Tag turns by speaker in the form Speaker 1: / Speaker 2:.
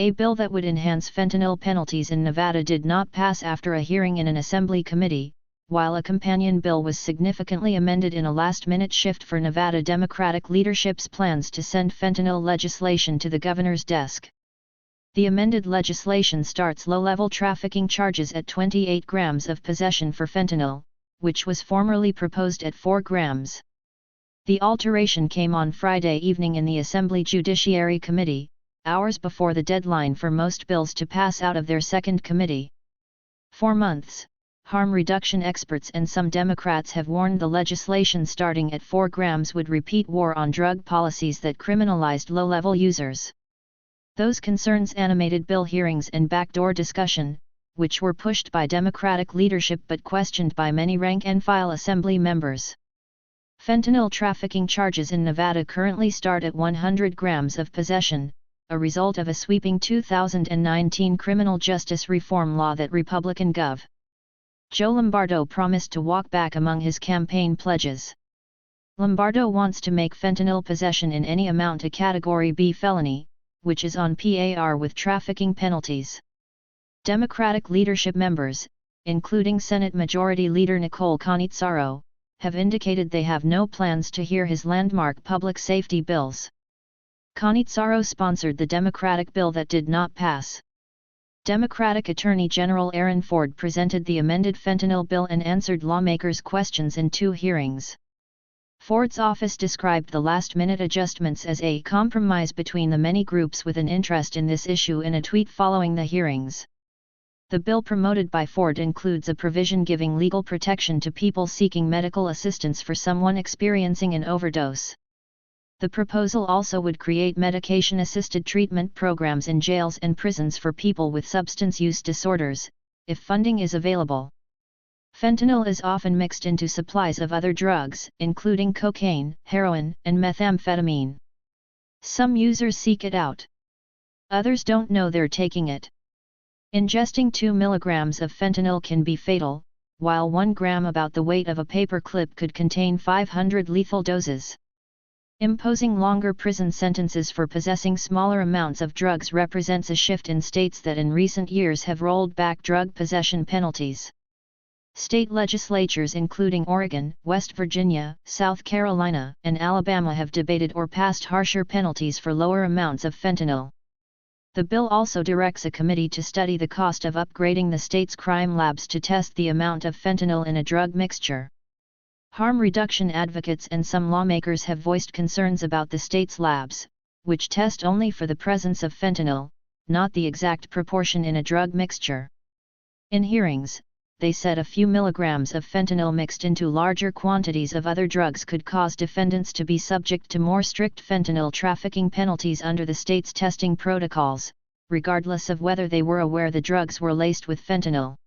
Speaker 1: A bill that would enhance fentanyl penalties in Nevada did not pass after a hearing in an assembly committee, while a companion bill was significantly amended in a last-minute shift for Nevada Democratic leadership's plans to send fentanyl legislation to the governor's desk. The amended legislation starts low-level trafficking charges at 28 grams of possession for fentanyl, which was formerly proposed at 4 grams. The alteration came on Friday evening in the Assembly Judiciary Committee, hours before the deadline for most bills to pass out of their second committee. For months, harm reduction experts and some Democrats have warned the legislation starting at 4 grams would repeat war on drug policies that criminalized low-level users. Those concerns animated bill hearings and backdoor discussion, which were pushed by Democratic leadership but questioned by many rank-and-file Assembly members. Fentanyl trafficking charges in Nevada currently start at 100 grams of possession, a result of a sweeping 2019 criminal justice reform law that Republican Gov. Joe Lombardo promised to walk back among his campaign pledges. Lombardo wants to make fentanyl possession in any amount a Category B felony, which is on par with trafficking penalties. Democratic leadership members, including Senate Majority Leader Nicole Cannizzaro, have indicated they have no plans to hear his landmark public safety bills. Cannizzaro sponsored the Democratic bill that did not pass. Democratic Attorney General Aaron Ford presented the amended fentanyl bill and answered lawmakers' questions in 2 hearings. Ford's office described the last-minute adjustments as a compromise between the many groups with an interest in this issue in a tweet following the hearings. The bill promoted by Ford includes a provision giving legal protection to people seeking medical assistance for someone experiencing an overdose. The proposal also would create medication-assisted treatment programs in jails and prisons for people with substance use disorders, if funding is available. Fentanyl is often mixed into supplies of other drugs, including cocaine, heroin, and methamphetamine. Some users seek it out. Others don't know they're taking it. Ingesting 2 milligrams of fentanyl can be fatal, while 1 gram, about the weight of a paper clip, could contain 500 lethal doses. Imposing longer prison sentences for possessing smaller amounts of drugs represents a shift in states that in recent years have rolled back drug possession penalties. State legislatures including Oregon, West Virginia, South Carolina, and Alabama have debated or passed harsher penalties for lower amounts of fentanyl. The bill also directs a committee to study the cost of upgrading the state's crime labs to test the amount of fentanyl in a drug mixture. Harm reduction advocates and some lawmakers have voiced concerns about the state's labs, which test only for the presence of fentanyl, not the exact proportion in a drug mixture. In hearings, they said a few milligrams of fentanyl mixed into larger quantities of other drugs could cause defendants to be subject to more strict fentanyl trafficking penalties under the state's testing protocols, regardless of whether they were aware the drugs were laced with fentanyl.